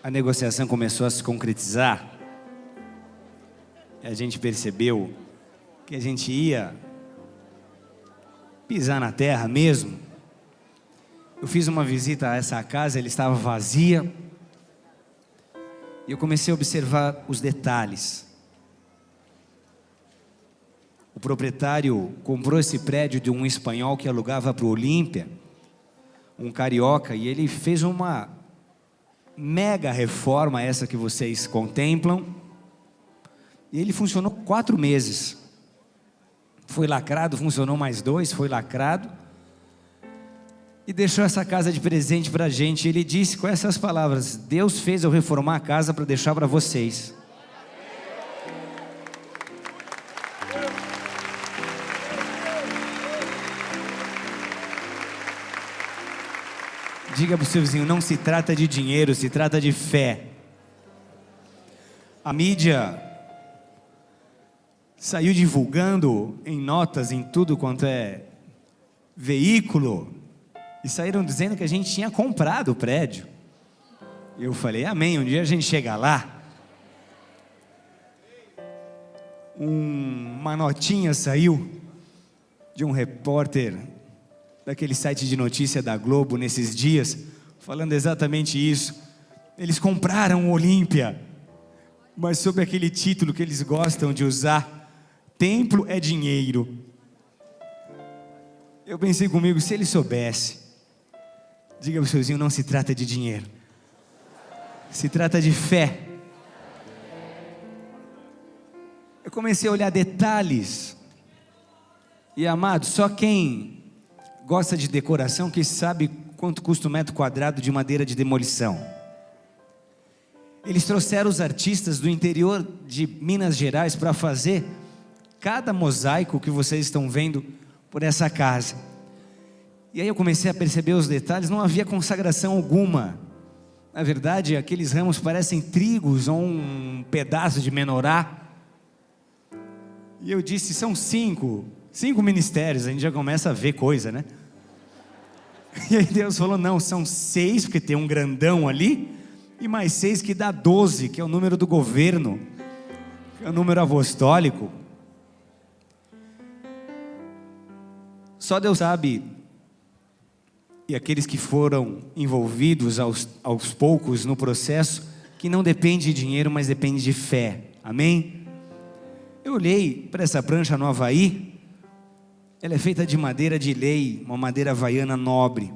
a negociação começou a se concretizar, a gente percebeu que a gente ia pisar na terra mesmo. Eu fiz uma visita a essa casa, ela estava vazia, e eu comecei a observar os detalhes. O proprietário comprou esse prédio de um espanhol que alugava para o Olímpia, um carioca, e ele fez uma mega reforma, essa que vocês contemplam, e ele funcionou 4 meses. Foi lacrado, funcionou mais 2, foi lacrado, e deixou essa casa de presente para a gente. Ele disse com essas palavras: Deus fez eu reformar a casa para deixar para vocês. Diga para o seu vizinho, não se trata de dinheiro, se trata de fé. A mídia saiu divulgando em notas, em tudo quanto é veículo, e saíram dizendo que a gente tinha comprado o prédio. Eu falei, amém, um dia a gente chega lá. Uma notinha saiu de um repórter daquele site de notícia da Globo nesses dias, falando exatamente isso. Eles compraram o Olímpia, mas sob aquele título que eles gostam de usar: templo é dinheiro. Eu pensei comigo, se ele soubesse. Diga para o seu vizinho, não se trata de dinheiro, se trata de fé. Eu comecei a olhar detalhes, e amado, só quem gosta de decoração que sabe quanto custa um metro quadrado de madeira de demolição. Eles trouxeram os artistas do interior de Minas Gerais para fazer cada mosaico que vocês estão vendo por essa casa. E aí eu comecei a perceber os detalhes, não havia consagração alguma. Na verdade, aqueles ramos parecem trigos ou um pedaço de menorá. E eu disse, são 5 ministérios, a gente já começa a ver coisa, né? E aí Deus falou, não, são 6, porque tem um grandão ali, e mais 6 que dá 12, que é o número do governo, que é o número apostólico. Só Deus sabe, e aqueles que foram envolvidos aos poucos no processo, que não depende de dinheiro, mas depende de fé, amém? Eu olhei para essa prancha no Havaí. Ela é feita de madeira de lei, uma madeira havaiana nobre,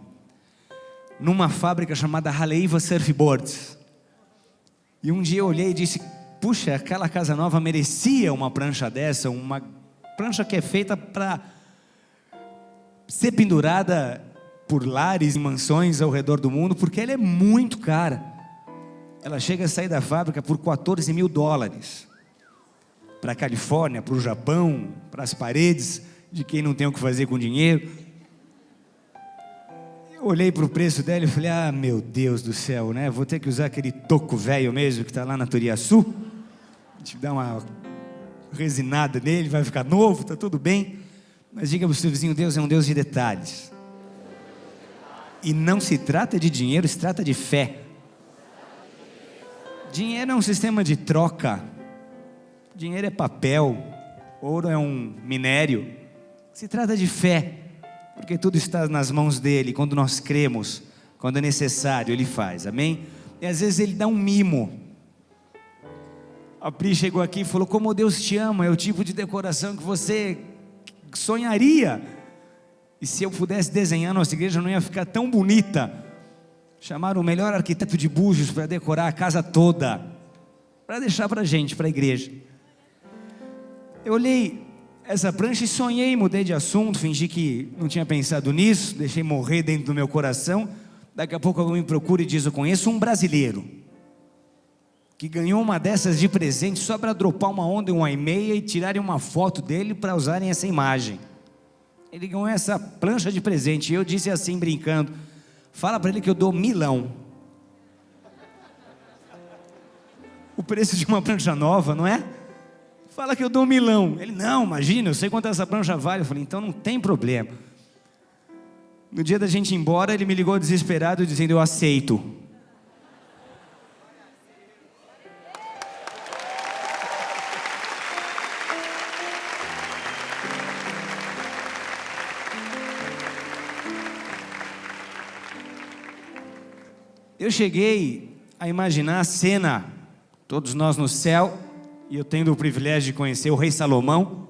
numa fábrica chamada Haleiwa Surfboards. E um dia eu olhei e disse, puxa, aquela casa nova merecia uma prancha dessa, uma prancha que é feita para ser pendurada por lares e mansões ao redor do mundo, porque ela é muito cara. Ela chega a sair da fábrica por $14.000, para a Califórnia, para o Japão, para as paredes de quem não tem o que fazer com dinheiro. Eu olhei para o preço dela e falei, ah, meu Deus do céu, né? Vou ter que usar aquele toco velho mesmo que está lá na Turiaçu. A gente dá uma resinada nele, vai ficar novo, está tudo bem. Mas diga para o seu vizinho, Deus é um Deus de detalhes. E não se trata de dinheiro, se trata de fé. Dinheiro é um sistema de troca. Dinheiro é papel, ouro é um minério. Se trata de fé, porque tudo está nas mãos dele. Quando nós cremos, quando é necessário, ele faz, amém? E às vezes ele dá um mimo. A Pri chegou aqui e falou, como Deus te ama, é o tipo de decoração que você sonharia. E se eu pudesse desenhar, nossa igreja não ia ficar tão bonita. Chamaram o melhor arquiteto de Búzios para decorar a casa toda, para deixar para a gente, para a igreja. Eu olhei essa prancha e sonhei, mudei de assunto, fingi que não tinha pensado nisso, deixei morrer dentro do meu coração. Daqui a pouco alguém me procura e diz, eu conheço um brasileiro que ganhou uma dessas de presente só para dropar uma onda em uma e-mail e tirarem uma foto dele para usarem essa imagem. Ele ganhou essa prancha de presente e eu disse assim brincando, fala para ele que eu dou $1.000. O preço de uma prancha nova, não é? Fala que eu dou $1.000. Ele, não, imagina, eu sei quanto essa prancha vale. Eu falei, então não tem problema. No dia da gente ir embora, ele me ligou desesperado, dizendo, eu aceito. Eu cheguei a imaginar a cena, todos nós no céu, e eu tendo o privilégio de conhecer o rei Salomão,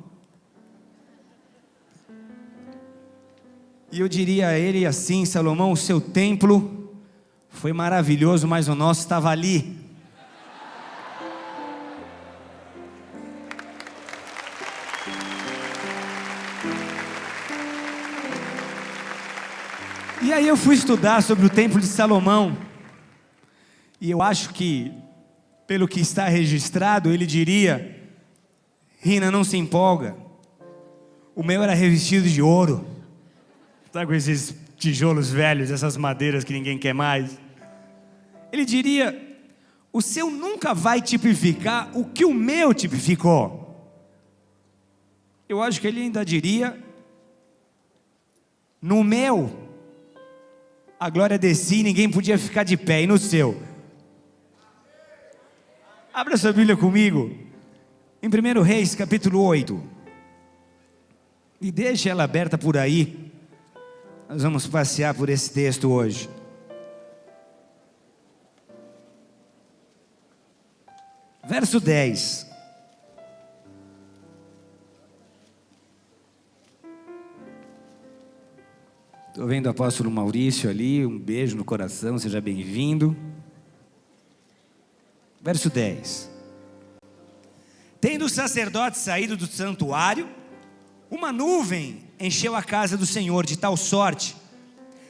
e eu diria a ele assim: Salomão, o seu templo foi maravilhoso, mas o nosso estava ali. E aí eu fui estudar sobre o templo de Salomão, e eu acho que, pelo que está registrado, ele diria: Rina, não se empolga, o meu era revestido de ouro. Sabe, com esses tijolos velhos, essas madeiras que ninguém quer mais. Ele diria: o seu nunca vai tipificar o que o meu tipificou. Eu acho que ele ainda diria: no meu a glória descia e ninguém podia ficar de pé, e no seu? Abra sua Bíblia comigo, em 1 Reis, capítulo 8, e deixe ela aberta por aí. Nós vamos passear por esse texto hoje. Verso 10. Estou vendo o apóstolo Maurício ali, um beijo no coração, seja bem-vindo. Verso 10. Tendo os sacerdotes saído do santuário, uma nuvem encheu a casa do Senhor de tal sorte,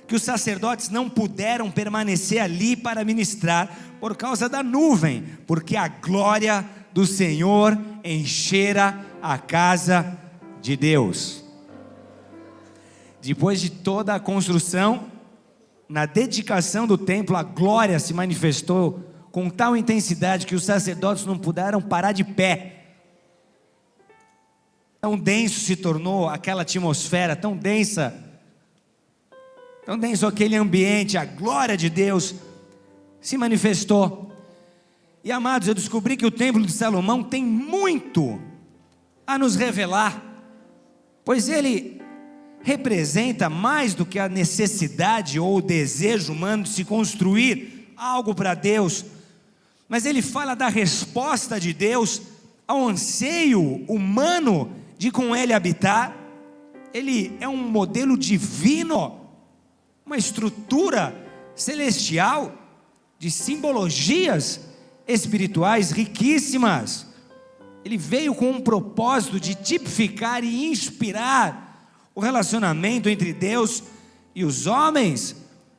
que os sacerdotes não puderam permanecer ali para ministrar, por causa da nuvem, porque a glória do Senhor enchera a casa de Deus. Depois de toda a construção, na dedicação do templo, a glória se manifestou com tal intensidade que os sacerdotes não puderam parar de pé. Tão denso se tornou aquela atmosfera, tão denso aquele ambiente, a glória de Deus se manifestou. E amados, eu descobri que o templo de Salomão tem muito a nos revelar, pois ele representa mais do que a necessidade ou o desejo humano de se construir algo para Deus, mas ele fala da resposta de Deus ao anseio humano de com ele habitar. Ele é um modelo divino, uma estrutura celestial de simbologias espirituais riquíssimas. Ele veio com um propósito de tipificar e inspirar o relacionamento entre Deus e os homens.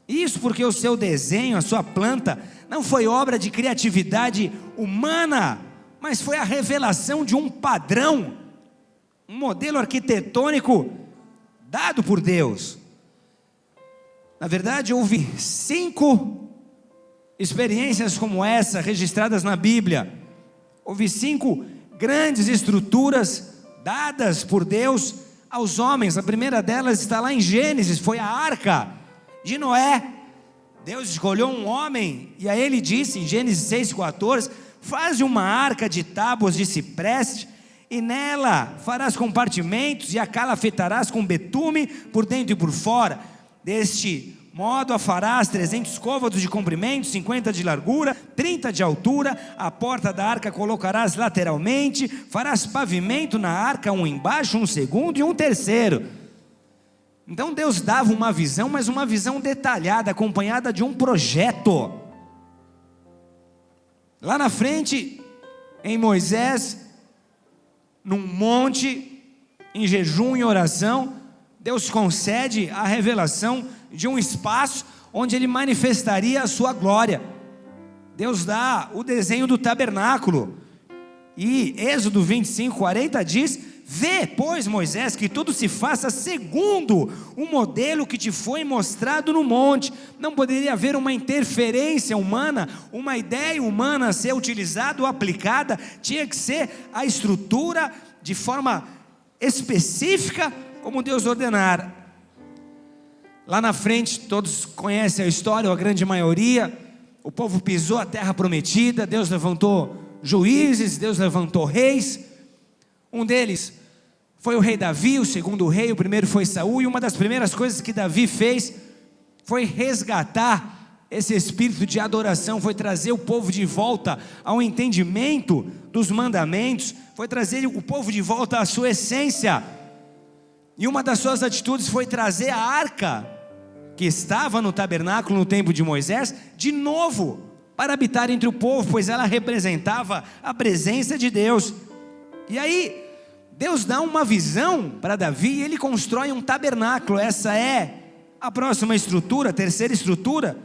Isso porque o seu desenho, a sua planta, não foi obra de criatividade humana, mas foi a revelação de um padrão, um modelo arquitetônico dado por Deus. Na verdade, houve 5 experiências como essa registradas na Bíblia. Houve 5 grandes estruturas dadas por Deus aos homens. A primeira delas está lá em Gênesis, foi a arca de Noé. Deus escolheu um homem, e a ele disse em Gênesis 6,14: faz uma arca de tábuas de cipreste, e nela farás compartimentos, e a calafetarás com betume por dentro e por fora. Deste modo a farás 300 côvados de comprimento, 50 de largura, 30 de altura. A porta da arca colocarás lateralmente. Farás pavimento na arca, um embaixo, um segundo e um terceiro. Então Deus dava uma visão, mas uma visão detalhada, acompanhada de um projeto. Lá na frente, em Moisés, num monte, em jejum e oração, Deus concede a revelação de um espaço onde ele manifestaria a sua glória. Deus dá o desenho do tabernáculo, e Êxodo 25:40 diz: vê, pois, Moisés, que tudo se faça segundo o modelo que te foi mostrado no monte. Não poderia haver uma interferência humana, uma ideia humana a ser utilizada ou aplicada. Tinha que ser a estrutura de forma específica, como Deus ordenar. Lá na frente, todos conhecem a história, ou a grande maioria. O povo pisou a terra prometida. Deus levantou juízes, Deus levantou reis. Um deles foi o rei Davi, o segundo rei, o primeiro foi Saul. E uma das primeiras coisas que Davi fez foi resgatar esse espírito de adoração, foi trazer o povo de volta ao entendimento dos mandamentos, foi trazer o povo de volta à sua essência. E uma das suas atitudes foi trazer a arca, que estava no tabernáculo no tempo de Moisés, de novo, para habitar entre o povo, pois ela representava a presença de Deus. E aí, Deus dá uma visão para Davi, e ele constrói um tabernáculo. Essa é a próxima estrutura, a terceira estrutura.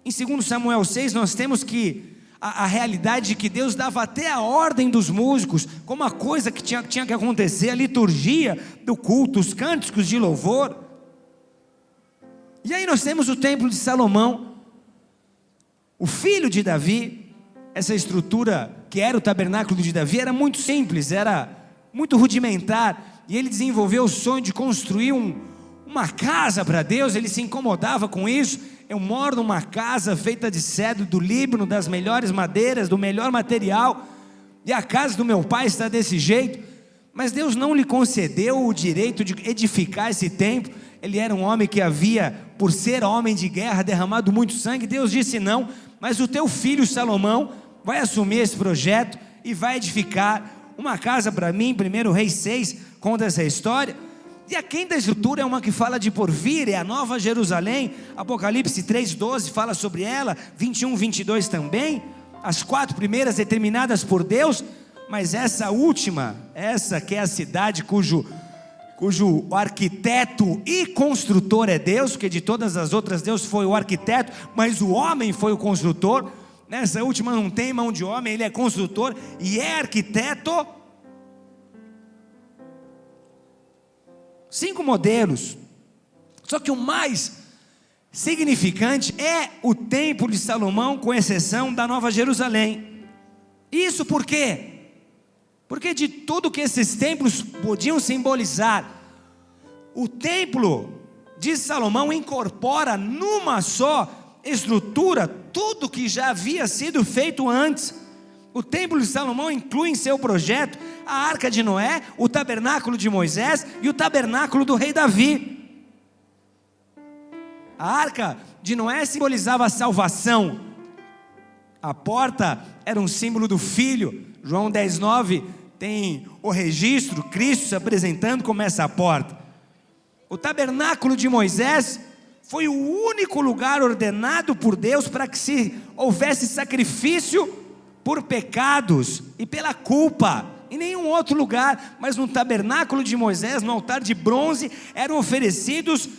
Em 2 Samuel 6, nós temos que a realidade de que Deus dava até a ordem dos músicos, como a coisa que tinha que acontecer, a liturgia do culto, os cânticos de louvor. E aí nós temos o templo de Salomão, o filho de Davi. Essa estrutura que era o tabernáculo de Davi era muito simples, era muito rudimentar, e ele desenvolveu o sonho de construir uma casa para Deus. Ele se incomodava com isso. Eu moro numa casa feita de cedro do Líbano, das melhores madeiras, do melhor material, e a casa do meu pai está desse jeito. Mas Deus não lhe concedeu o direito de edificar esse templo. Ele era um homem que havia, por ser homem de guerra, derramado muito sangue. Deus disse não, mas o teu filho Salomão vai assumir esse projeto e vai edificar uma casa para mim. 1 Reis 6 conta essa história. E a quinta estrutura é uma que fala de porvir, é a Nova Jerusalém. Apocalipse 3:12 fala sobre ela, 21, 22 também. As 4 primeiras determinadas por Deus, mas essa última, essa que é a cidade cujo arquiteto e construtor é Deus, porque de todas as outras Deus foi o arquiteto, mas o homem foi o construtor. Nessa última não tem mão de homem, ele é construtor e é arquiteto. 5 modelos, só que o mais significante é o templo de Salomão, com exceção da Nova Jerusalém. Isso por quê? Porque de tudo que esses templos podiam simbolizar, o templo de Salomão incorpora numa só estrutura tudo que já havia sido feito antes. O templo de Salomão inclui em seu projeto a arca de Noé, o tabernáculo de Moisés e o tabernáculo do rei Davi. A arca de Noé simbolizava a salvação. A porta era um símbolo do Filho. João 10:9 tem o registro, Cristo se apresentando como essa porta. O tabernáculo de Moisés foi o único lugar ordenado por Deus para que se houvesse sacrifício por pecados e pela culpa. Em nenhum outro lugar, mas no tabernáculo de Moisés, no altar de bronze, eram oferecidos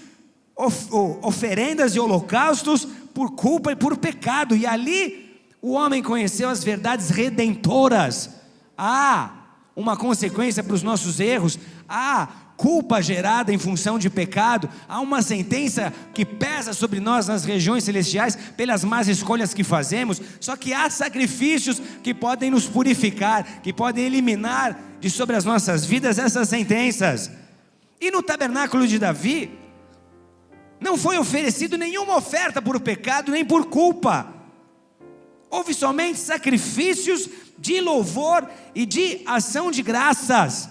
oferendas e holocaustos por culpa e por pecado. E ali o homem conheceu as verdades redentoras. Há uma consequência para os nossos erros, há culpa gerada em função de pecado, há uma sentença que pesa sobre nós nas regiões celestiais pelas más escolhas que fazemos. Só que há sacrifícios que podem nos purificar, que podem eliminar de sobre as nossas vidas essas sentenças. E no tabernáculo de Davi não foi oferecido nenhuma oferta por pecado nem por culpa. Houve somente sacrifícios de louvor e de ação de graças.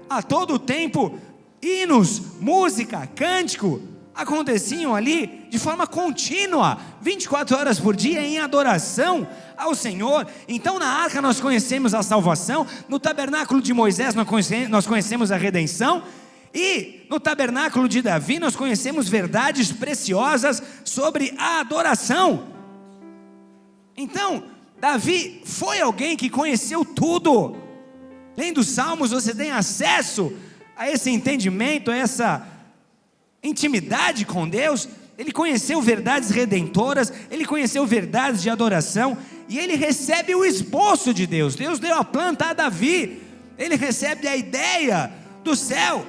A todo tempo, hinos, música, cântico aconteciam ali de forma contínua, 24 horas por dia, em adoração ao Senhor. Então na arca nós conhecemos a salvação, no tabernáculo de Moisés nós conhecemos a redenção, e no tabernáculo de Davi nós conhecemos verdades preciosas sobre a adoração. Então Davi foi alguém que conheceu tudo. Lendo os Salmos você tem acesso a esse entendimento, a essa intimidade com Deus. Ele conheceu verdades redentoras, ele conheceu verdades de adoração, e ele recebe o esboço de Deus. Deus deu a planta a Davi, ele recebe a ideia do céu.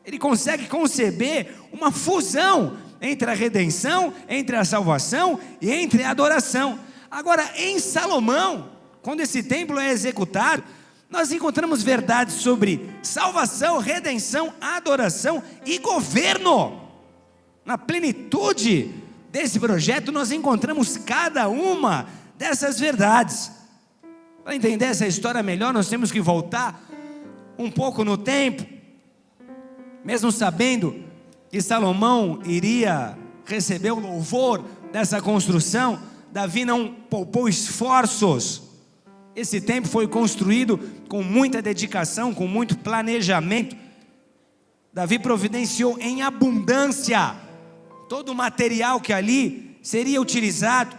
Ele consegue conceber uma fusão entre a redenção, entre a salvação e entre a adoração. Agora, em Salomão, quando esse templo é executado, nós encontramos verdades sobre salvação, redenção, adoração e governo. Na plenitude desse projeto nós encontramos cada uma dessas verdades. Para entender essa história melhor, nós temos que voltar um pouco no tempo. Mesmo sabendo que Salomão iria recebeu o louvor dessa construção. Davi não poupou esforços. Esse templo foi construído com muita dedicação, com muito planejamento. Davi providenciou em abundância todo o material que ali seria utilizado.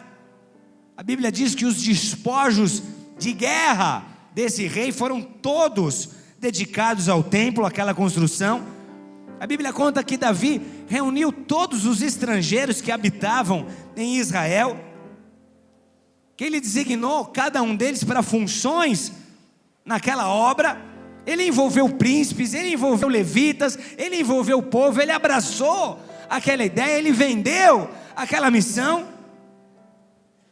A Bíblia diz que os despojos de guerra desse rei foram todos dedicados ao templo, àquela construção. A Bíblia conta que Davi reuniu todos os estrangeiros que habitavam em Israel, que ele designou cada um deles para funções naquela obra. Ele envolveu príncipes, ele envolveu levitas, ele envolveu o povo, ele abraçou aquela ideia, ele vendeu aquela missão,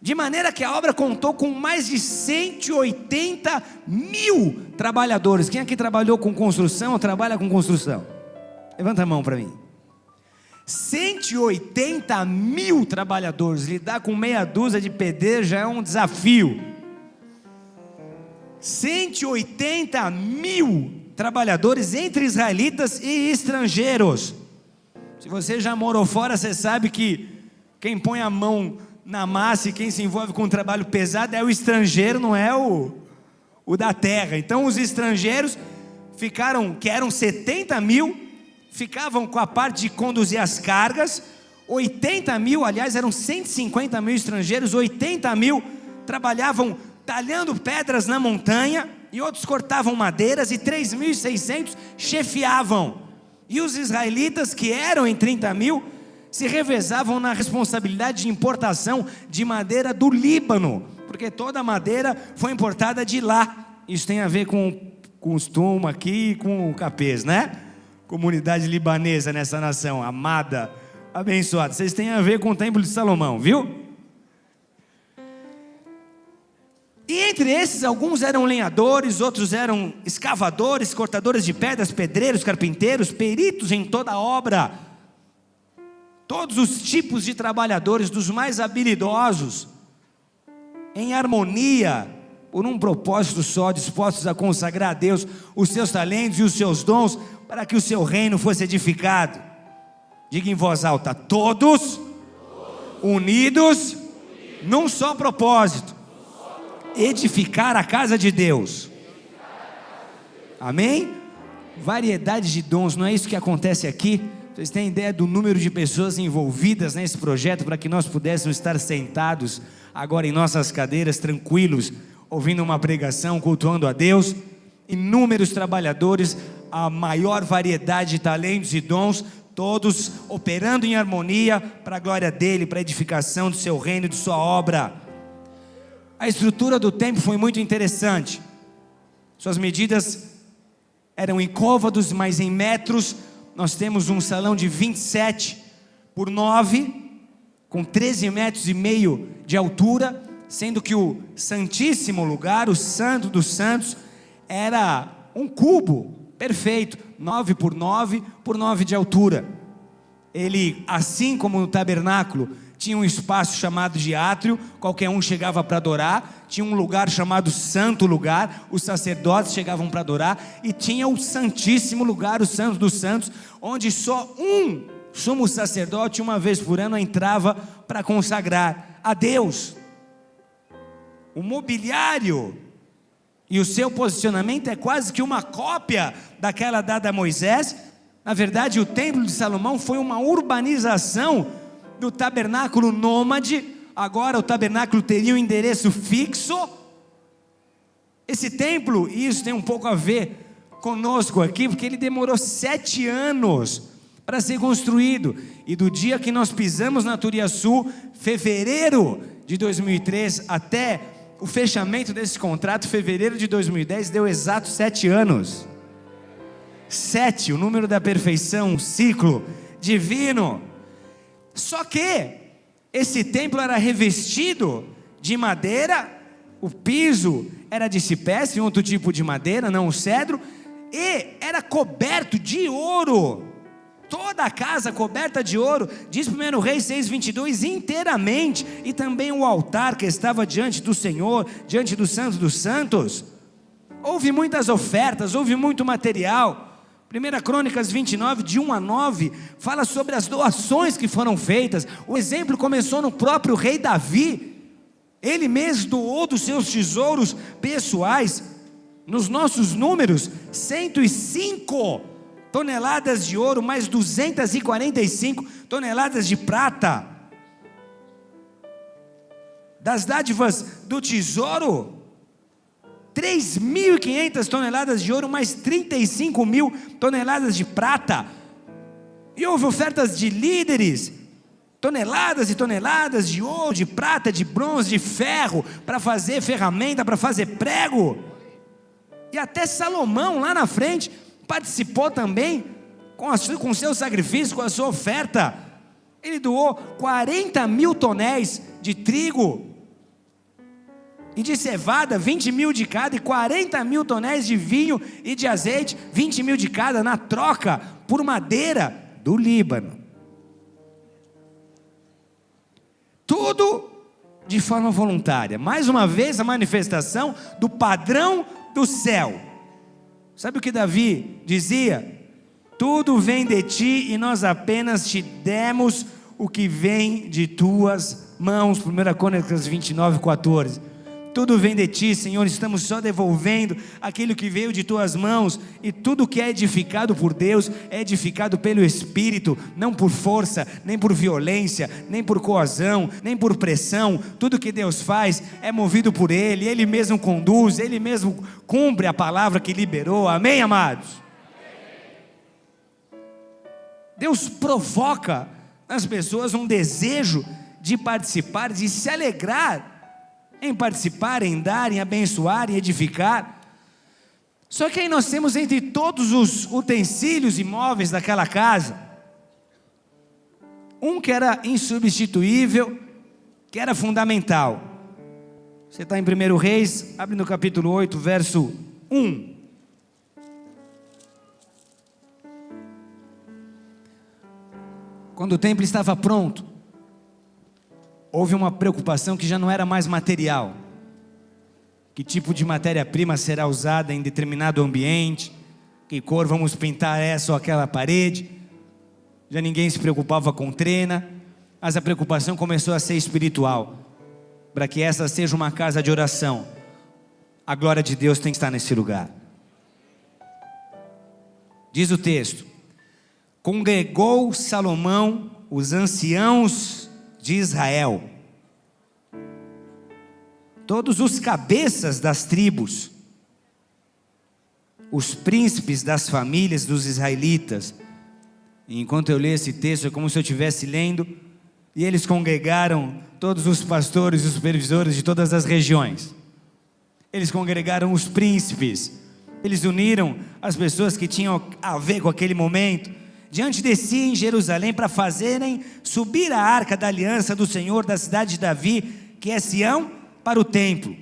de maneira que a obra contou com mais de 180 mil trabalhadores. Quem aqui trabalhou com construção ou trabalha com construção? Levanta a mão para mim. 180 mil trabalhadores. Lidar com meia dúzia de pedreiros já é um desafio. 180 mil trabalhadores entre israelitas e estrangeiros. Se você já morou fora, você sabe que quem põe a mão na massa e quem se envolve com um trabalho pesado é o estrangeiro, não é o da terra. Então os estrangeiros ficaram, que eram 70 mil, ficavam com a parte de conduzir as cargas. 80 mil, aliás, eram 150 mil estrangeiros. 80 mil trabalhavam talhando pedras na montanha, e outros cortavam madeiras, e 3.600 chefiavam. E os israelitas, que eram em 30 mil, se revezavam na responsabilidade de importação de madeira do Líbano, porque toda a madeira foi importada de lá. Isso tem a ver com os Tuma aqui e com o Capês, né? Comunidade libanesa nessa nação, amada, abençoada. Vocês têm a ver com o Templo de Salomão, viu? E entre esses, alguns eram lenhadores, outros eram escavadores, cortadores de pedras, pedreiros, carpinteiros, peritos em toda a obra. Todos os tipos de trabalhadores, dos mais habilidosos, em harmonia, por um propósito só, dispostos a consagrar a Deus os seus talentos e os seus dons, para que o seu reino fosse edificado. Diga em voz alta: todos unidos num só propósito: edificar a casa de Deus. Amém? Variedade de dons, não é isso que acontece aqui? Vocês têm ideia do número de pessoas envolvidas nesse projeto, para que nós pudéssemos estar sentados agora em nossas cadeiras, tranquilos, ouvindo uma pregação, cultuando a Deus? Inúmeros trabalhadores, a maior variedade de talentos e dons, todos operando em harmonia para a glória dele, para a edificação do seu reino e de sua obra. A estrutura do templo foi muito interessante. Suas medidas eram em côvados, mas em metros. Nós temos um salão de 27 por 9, com 13 metros e meio de altura, sendo que o santíssimo lugar, o santo dos santos, era um cubo perfeito, 9 por 9 por 9 de altura. Ele, assim como no tabernáculo, tinha um espaço chamado de átrio, qualquer um chegava para adorar. Tinha um lugar chamado santo lugar, os sacerdotes chegavam para adorar. E tinha o santíssimo lugar, o santo dos santos, onde só um sumo sacerdote, uma vez por ano, entrava para consagrar a Deus. O mobiliário e o seu posicionamento é quase que uma cópia daquela dada a Moisés. Na verdade, o templo de Salomão foi uma urbanização do tabernáculo nômade. Agora o tabernáculo teria um endereço fixo. Esse templo, e isso tem um pouco a ver conosco aqui, porque ele demorou 7 anos para ser construído. E do dia que nós pisamos na Turiaçu, fevereiro de 2003, até o fechamento desse contrato, fevereiro de 2010, deu exato 7 anos. 7, o número da perfeição, um ciclo divino. Só que esse templo era revestido de madeira, o piso era de cipreste, outro tipo de madeira, não o cedro, e era coberto de ouro. Toda a casa coberta de ouro, diz 1 Reis 6:22, inteiramente. E também o altar que estava diante do Senhor, diante do Santo dos Santos. Houve muitas ofertas, houve muito material, 1 Crônicas 29, de 1 a 9, fala sobre as doações que foram feitas. O exemplo começou no próprio rei Davi. Ele mesmo doou dos seus tesouros pessoais. Nos nossos números, 105 toneladas de ouro, mais 245 toneladas de prata. Das dádivas do tesouro, 3.500 toneladas de ouro, mais 35.000 toneladas de prata. E houve ofertas de líderes, toneladas e toneladas de ouro, de prata, de bronze, de ferro, para fazer ferramenta, para fazer prego. E até Salomão lá na frente participou também com seu sacrifício, com a sua oferta. Ele doou 40.000 tonéis de trigo e de cevada, 20.000 de cada, e 40.000 tonéis de vinho e de azeite, 20.000 de cada, na troca por madeira do Líbano. Tudo de forma voluntária. Mais uma vez a manifestação do padrão do céu. Sabe o que Davi dizia? Tudo vem de ti e nós apenas te demos o que vem de tuas mãos. 1 Crônicas 29, 14. Tudo vem de ti, Senhor, estamos só devolvendo aquilo que veio de tuas mãos. E tudo que é edificado por Deus é edificado pelo Espírito, não por força, nem por violência, nem por coação, nem por pressão. Tudo que Deus faz é movido por Ele, Ele mesmo conduz, Ele mesmo cumpre a palavra que liberou. Amém, amados? Deus provoca nas pessoas um desejo de participar, de se alegrar em participar, em dar, em abençoar, em edificar. Só que aí nós temos entre todos os utensílios e móveis daquela casa, um que era insubstituível, que era fundamental. Você está em 1 Reis, abre no capítulo 8, verso 1. Quando o templo estava pronto, houve uma preocupação que já não era mais material. Que tipo de matéria-prima será usada em determinado ambiente? Que cor vamos pintar essa ou aquela parede? Já ninguém se preocupava com trena, mas a preocupação começou a ser espiritual. Para que essa seja uma casa de oração, a glória de Deus tem que estar nesse lugar. Diz o texto: congregou Salomão os anciãos de Israel, todos os cabeças das tribos, os príncipes das famílias dos israelitas. E enquanto eu leio esse texto, é como se eu estivesse lendo, e eles congregaram todos os pastores e supervisores de todas as regiões. Eles congregaram os príncipes, eles uniram as pessoas que tinham a ver com aquele momento, diante de si em Jerusalém, para fazerem subir a arca da aliança do Senhor da cidade de Davi, que é Sião, para o templo.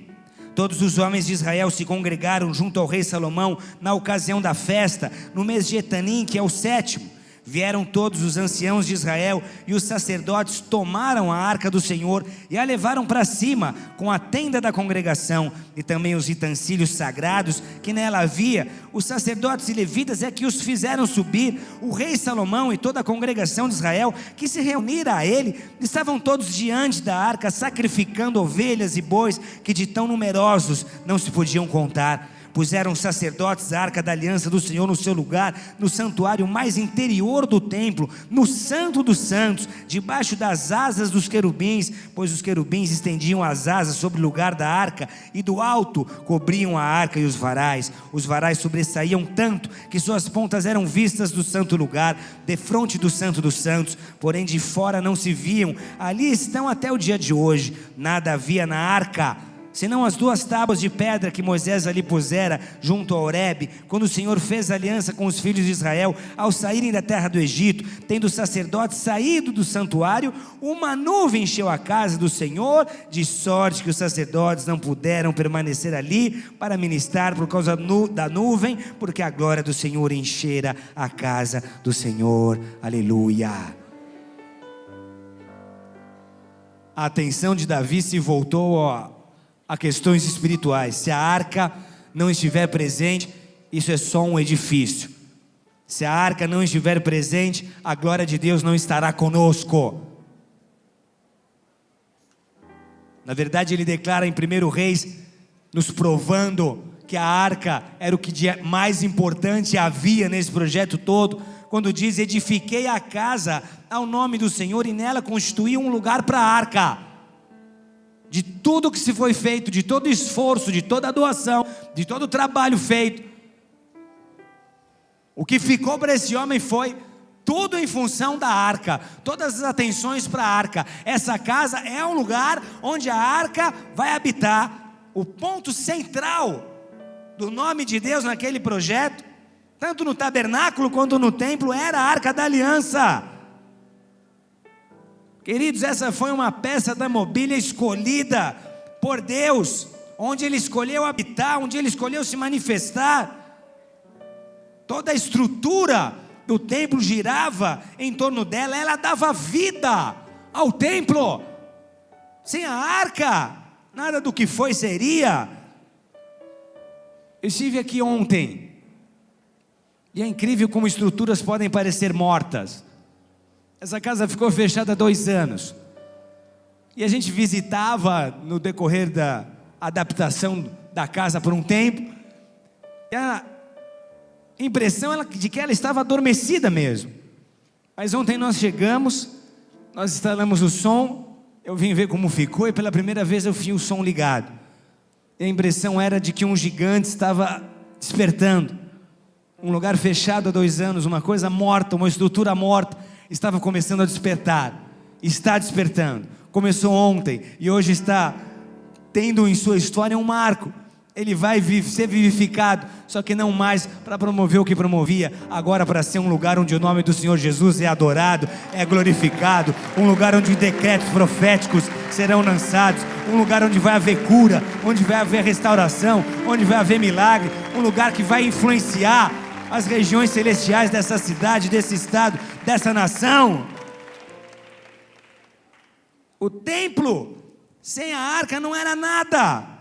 Todos os homens de Israel se congregaram junto ao rei Salomão na ocasião da festa, no mês de Etanim, que é o 7º. Vieram todos os anciãos de Israel e os sacerdotes tomaram a arca do Senhor e a levaram para cima com a tenda da congregação e também os utensílios sagrados que nela havia. Os sacerdotes e levitas é que os fizeram subir. O rei Salomão e toda a congregação de Israel que se reunira a ele, estavam todos diante da arca sacrificando ovelhas e bois que de tão numerosos não se podiam contar. Puseram os sacerdotes a arca da aliança do Senhor no seu lugar, no santuário mais interior do templo, no santo dos santos, debaixo das asas dos querubins, pois os querubins estendiam as asas sobre o lugar da arca, e do alto cobriam a arca e os varais. Os varais sobressaíam tanto, que suas pontas eram vistas do santo lugar, defronte do santo dos santos, porém de fora não se viam. Ali estão até o dia de hoje. Nada havia na arca, senão as 2 tábuas de pedra que Moisés ali pusera junto a Horebe, quando o Senhor fez aliança com os filhos de Israel, ao saírem da terra do Egito. Tendo os sacerdotes saído do santuário, uma nuvem encheu a casa do Senhor, de sorte que os sacerdotes não puderam permanecer ali para ministrar por causa da nuvem, porque a glória do Senhor enchera a casa do Senhor. Aleluia. A atenção de Davi se voltou a questões espirituais. Se a arca não estiver presente, isso é só um edifício. Se a arca não estiver presente, a glória de Deus não estará conosco. Na verdade, ele declara em 1 Reis, nos provando que a arca era o que de mais importante havia nesse projeto todo, quando diz: edifiquei a casa ao nome do Senhor e nela constituí um lugar para a arca. De tudo que se foi feito, de todo esforço, de toda a doação, de todo o trabalho feito, o que ficou para esse homem foi tudo em função da arca, todas as atenções para a arca. Essa casa é um lugar onde a arca vai habitar. O ponto central do nome de Deus naquele projeto, tanto no tabernáculo quanto no templo, era a arca da aliança. Queridos, essa foi uma peça da mobília escolhida por Deus, onde Ele escolheu habitar, onde Ele escolheu se manifestar. Toda a estrutura do templo girava em torno dela, ela dava vida ao templo. Sem a arca, nada do que foi seria. Eu estive aqui ontem, e é incrível como estruturas podem parecer mortas. Essa casa ficou fechada há 2 anos, e a gente visitava no decorrer da adaptação da casa por um tempo, e a impressão de que ela estava adormecida mesmo. Mas ontem nós chegamos, nós instalamos o som, eu vim ver como ficou, e pela primeira vez eu vi o som ligado, e a impressão era de que um gigante estava despertando. Um lugar fechado há 2 anos, uma coisa morta, uma estrutura morta, estava começando a despertar, está despertando. Começou ontem e hoje está tendo em sua história um marco. Ele vai ser vivificado, só que não mais para promover o que promovia, agora para ser um lugar onde o nome do Senhor Jesus é adorado, é glorificado, um lugar onde decretos proféticos serão lançados, um lugar onde vai haver cura, onde vai haver restauração, onde vai haver milagre, um lugar que vai influenciar as regiões celestiais dessa cidade, desse estado, dessa nação. O templo sem a arca não era nada.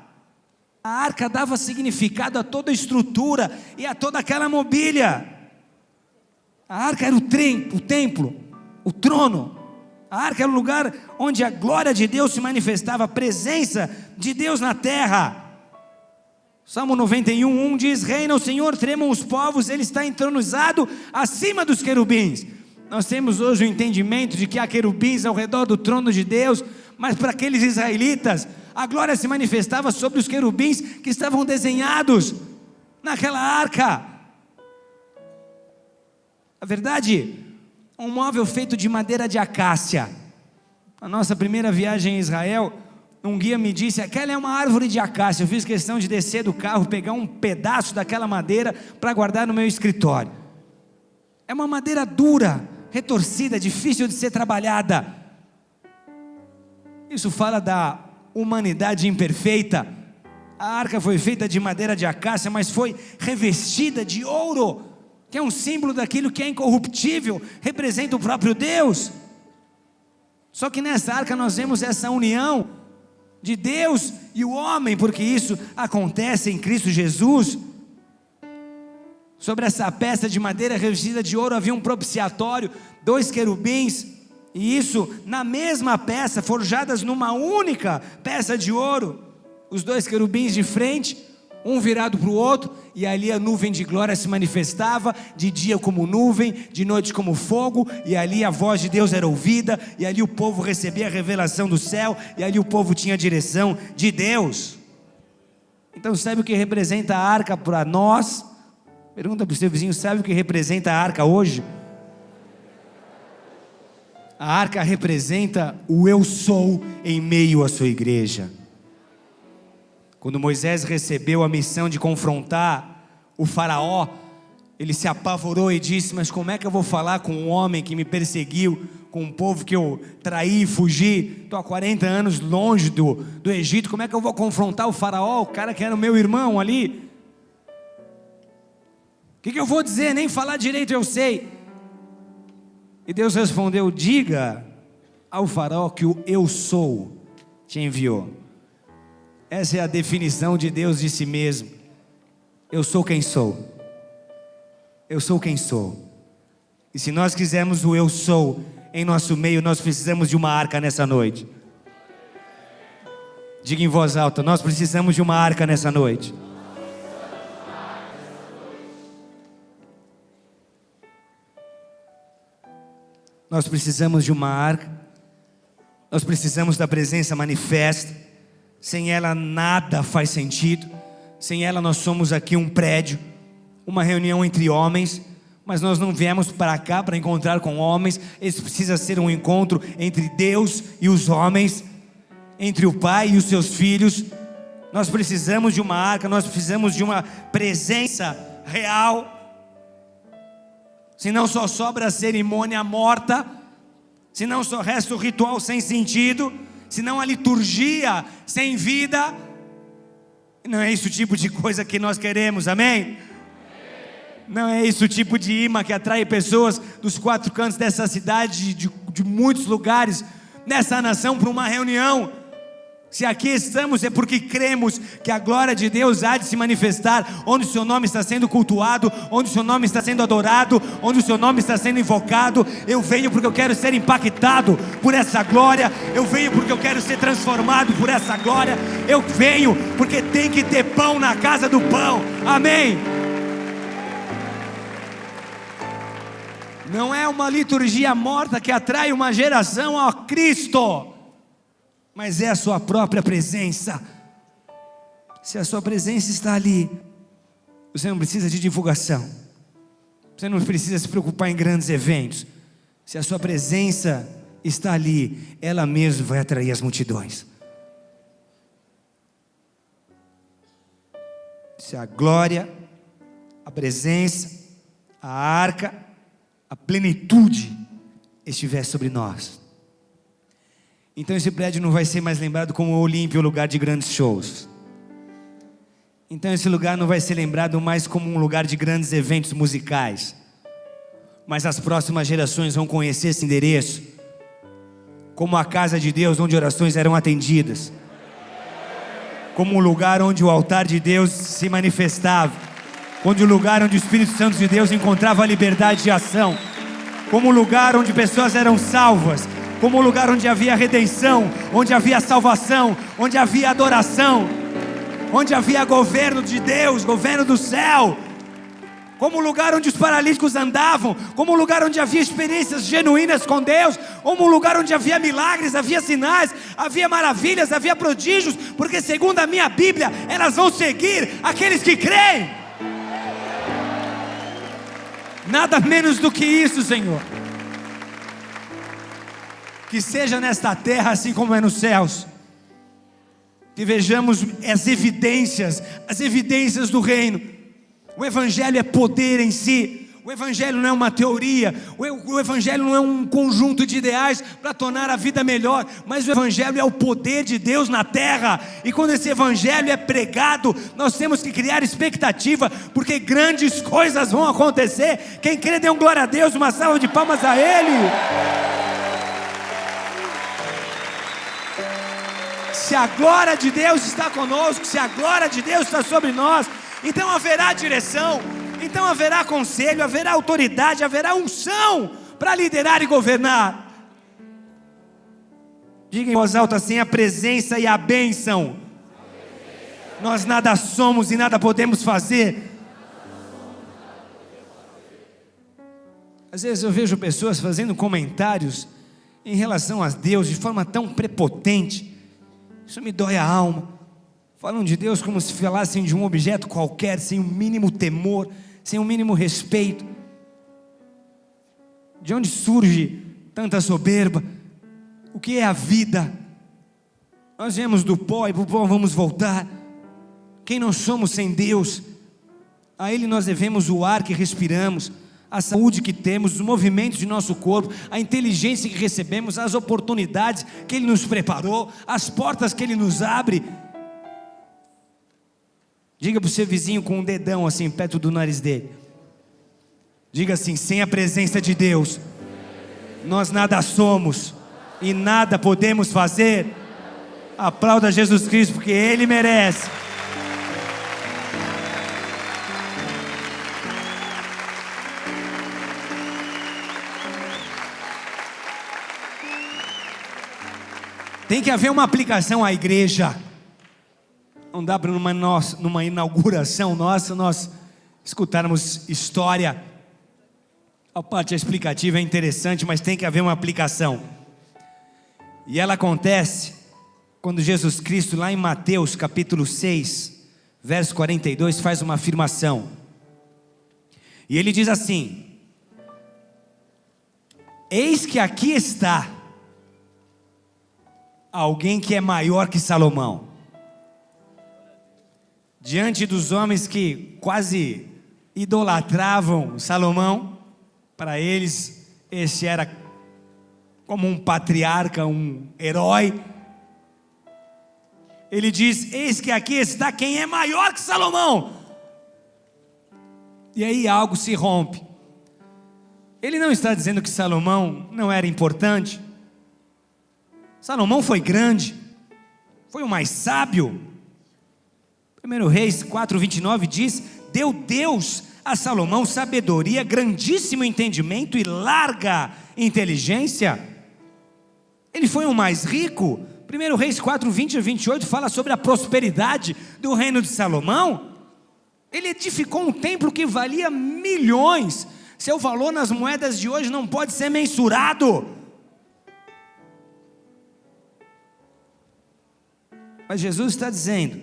A arca dava significado a toda a estrutura e a toda aquela mobília. A arca era o templo, o trono. A arca era o lugar onde a glória de Deus se manifestava, a presença de Deus na terra. Salmo 91:1 diz: reina o Senhor, tremam os povos, Ele está entronizado acima dos querubins. Nós temos hoje o entendimento de que há querubins ao redor do trono de Deus, mas para aqueles israelitas, a glória se manifestava sobre os querubins que estavam desenhados naquela arca. Na verdade, um móvel feito de madeira de acácia. A nossa primeira viagem em Israel, um guia me disse: aquela é uma árvore de acácia. Eu fiz questão de descer do carro, pegar um pedaço daquela madeira para guardar no meu escritório. É uma madeira dura, retorcida, difícil de ser trabalhada. Isso fala da humanidade imperfeita. A arca foi feita de madeira de acácia, mas foi revestida de ouro, que é um símbolo daquilo que é incorruptível, representa o próprio Deus. Só que nessa arca nós vemos essa união de Deus e o homem, porque isso acontece em Cristo Jesus. Sobre essa peça de madeira revestida de ouro havia um propiciatório, 2 querubins, e isso na mesma peça, forjadas numa única peça de ouro. Os 2 querubins de frente, um virado para o outro, e ali a nuvem de glória se manifestava, de dia como nuvem, de noite como fogo, e ali a voz de Deus era ouvida, e ali o povo recebia a revelação do céu, e ali o povo tinha a direção de Deus. Então sabe o que representa a arca para nós? Pergunta para o seu vizinho: sabe o que representa a arca hoje? A arca representa o eu sou em meio à sua igreja. Quando Moisés recebeu a missão de confrontar o faraó, ele se apavorou e disse: mas como é que eu vou falar com um homem que me perseguiu, com um povo que eu traí e fugi, estou há 40 anos longe do Egito, como é que eu vou confrontar o faraó, o cara que era o meu irmão ali? O que eu vou dizer? Nem falar direito eu sei. E Deus respondeu: diga ao faraó que o eu sou te enviou. Essa é a definição de Deus de si mesmo. Eu sou quem sou. eu sou quem sou. E se nós quisermos o eu sou em nosso meio, nós precisamos de uma arca nessa noite. Diga em voz alta: nós precisamos de uma arca nessa noite. Nós precisamos de uma arca. Nós precisamos da presença manifesta. Sem ela nada faz sentido. Sem ela nós somos aqui um prédio, uma reunião entre homens, mas nós não viemos para cá para encontrar com homens. Esse precisa ser um encontro entre Deus e os homens, entre o Pai e os seus filhos. Nós precisamos de uma arca, nós precisamos de uma presença real. Senão só sobra a cerimônia morta, senão só resta o ritual sem sentido, senão a liturgia sem vida. Não é esse o tipo de coisa que nós queremos, amém? Não é esse o tipo de imã que atrai pessoas dos quatro cantos dessa cidade, de muitos lugares, nessa nação, para uma reunião. Se aqui estamos é porque cremos que a glória de Deus há de se manifestar, onde o seu nome está sendo cultuado, onde o seu nome está sendo adorado, onde o seu nome está sendo invocado. Eu venho porque eu quero ser impactado por essa glória, eu venho porque eu quero ser transformado por essa glória, eu venho porque tem que ter pão na casa do pão, amém? Não é uma liturgia morta que atrai uma geração a Cristo, mas é a sua própria presença. Se a sua presença está ali, você não precisa de divulgação, você não precisa se preocupar em grandes eventos. Se a sua presença está ali, ela mesma vai atrair as multidões. Se a glória, a presença, a arca, a plenitude estiver sobre nós, então esse prédio não vai ser mais lembrado como o Olímpio, o lugar de grandes shows. Então esse lugar não vai ser lembrado mais como um lugar de grandes eventos musicais. Mas as próximas gerações vão conhecer esse endereço como a casa de Deus, onde orações eram atendidas, como um lugar onde o altar de Deus se manifestava, onde o lugar onde o Espírito Santo de Deus encontrava a liberdade de ação, como um lugar onde pessoas eram salvas, como um lugar onde havia redenção, onde havia salvação, onde havia adoração, onde havia governo de Deus, governo do céu, como um lugar onde os paralíticos andavam, como um lugar onde havia experiências genuínas com Deus, como um lugar onde havia milagres, havia sinais, havia maravilhas, havia prodígios, porque segundo a minha Bíblia, elas vão seguir aqueles que creem. Nada menos do que isso, Senhor. Que seja nesta terra assim como é nos céus, que vejamos as evidências do reino. O Evangelho é poder em si. O Evangelho não é uma teoria, o Evangelho não é um conjunto de ideais para tornar a vida melhor, mas o Evangelho é o poder de Deus na terra. E quando esse Evangelho é pregado, nós temos que criar expectativa, porque grandes coisas vão acontecer. Quem crê, dê um glória a Deus, uma salva de palmas a Ele. Se a glória de Deus está conosco, se a glória de Deus está sobre nós, então haverá direção, então haverá conselho, haverá autoridade, haverá unção para liderar e governar. Diga em voz alta assim: a presença e a bênção. Nós nada somos e nada podemos fazer. Às vezes eu vejo pessoas fazendo comentários em relação a Deus de forma tão prepotente. Isso me dói a alma. Falam de Deus como se falassem de um objeto qualquer, sem o mínimo temor, sem o mínimo respeito. De onde surge tanta soberba? O que é a vida? Nós viemos do pó e para o pó vamos voltar. Quem nós somos sem Deus? A Ele nós devemos o ar que respiramos, a saúde que temos, os movimentos de nosso corpo, a inteligência que recebemos, as oportunidades que Ele nos preparou, as portas que Ele nos abre. Diga para o seu vizinho com um dedão assim perto do nariz dele. Diga assim: sem a presença de Deus, nós nada somos e nada podemos fazer. Aplauda Jesus Cristo, porque Ele merece. Tem que haver uma aplicação à igreja. Não dá para numa inauguração nossa, nós escutarmos história. A parte explicativa é interessante, mas tem que haver uma aplicação. E ela acontece quando Jesus Cristo, lá em Mateus capítulo 6, verso 42, faz uma afirmação. E ele diz assim: eis que aqui está alguém que é maior que Salomão. Diante dos homens que quase idolatravam Salomão, para eles este era como um patriarca, um herói. Ele diz: eis que aqui está quem é maior que Salomão. E aí algo se rompe. Ele não está dizendo que Salomão não era importante. Salomão foi grande, foi o mais sábio. 1 Reis 4:29 diz: deu Deus a Salomão sabedoria, grandíssimo entendimento e larga inteligência. Ele foi o mais rico. 1 Reis 4:20-28 fala sobre a prosperidade do reino de Salomão. Ele edificou um templo que valia milhões. Seu valor nas moedas de hoje não pode ser mensurado. Mas Jesus está dizendo: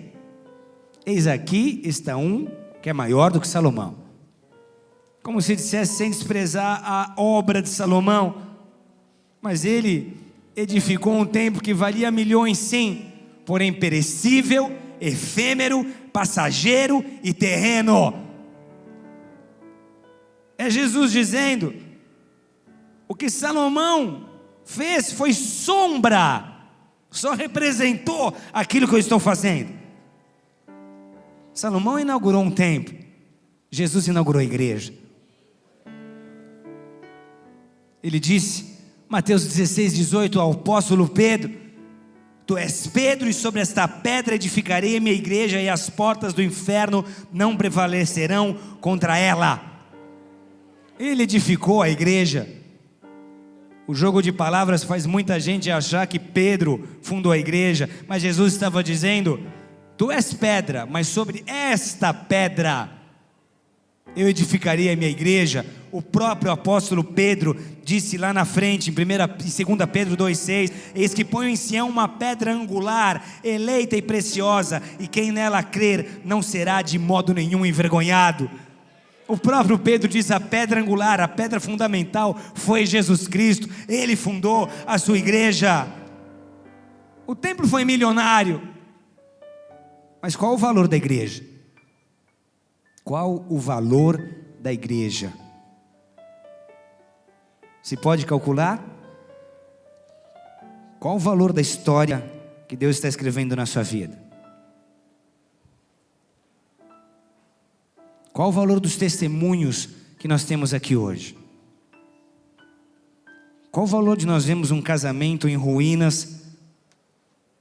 eis aqui está um que é maior do que Salomão. Como se dissesse, sem desprezar a obra de Salomão. Mas ele edificou um templo que valia milhões, sim, porém perecível, efêmero, passageiro e terreno. É Jesus dizendo: o que Salomão fez foi sombra, só representou aquilo que eu estou fazendo. Salomão inaugurou um templo, Jesus inaugurou a igreja. Ele disse, Mateus 16:18, ao apóstolo Pedro: tu és Pedro, e sobre esta pedra edificarei a minha igreja, e as portas do inferno não prevalecerão contra ela. Ele edificou a igreja. O jogo de palavras faz muita gente achar que Pedro fundou a igreja, mas Jesus estava dizendo: tu és pedra, mas sobre esta pedra eu edificarei a minha igreja. O próprio apóstolo Pedro disse lá na frente, em 2 Pedro 2,6: eis que ponho em Sião uma pedra angular, eleita e preciosa, e quem nela crer não será de modo nenhum envergonhado. O próprio Pedro diz: a pedra angular, a pedra fundamental foi Jesus Cristo. Ele fundou a sua igreja. O templo foi milionário, mas qual o valor da igreja? Qual o valor da igreja? Se pode calcular? Qual o valor da história que Deus está escrevendo na sua vida? Qual o valor dos testemunhos que nós temos aqui hoje? Qual o valor de nós vermos um casamento em ruínas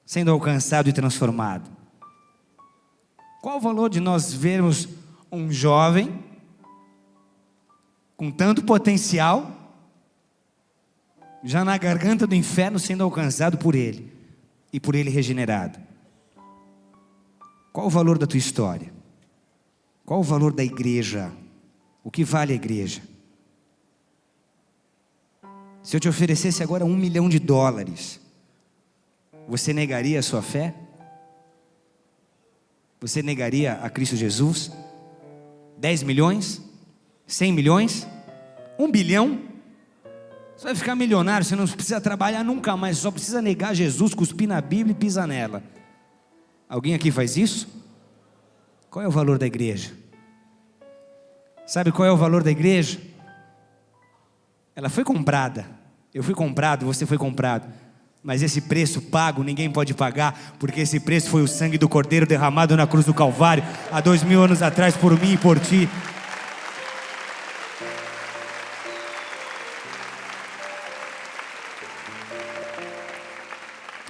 sendo alcançado e transformado? Qual o valor de nós vermos um jovem com tanto potencial já na garganta do inferno sendo alcançado por ele e por ele regenerado? Qual o valor da tua história? Qual o valor da igreja? O que vale a igreja? Se eu te oferecesse agora $1 milhão, você negaria a sua fé? Você negaria a Cristo Jesus? 10 milhões? 100 milhões? 1 bilhão? Você vai ficar milionário, você não precisa trabalhar nunca mais, só precisa negar Jesus, cuspir na Bíblia e pisar nela. Alguém aqui faz isso? Qual é o valor da igreja? Sabe qual é o valor da igreja? Ela foi comprada. Eu fui comprado, você foi comprado. Mas esse preço pago ninguém pode pagar, porque esse preço foi o sangue do Cordeiro derramado na cruz do Calvário há 2000 anos atrás por mim e por ti.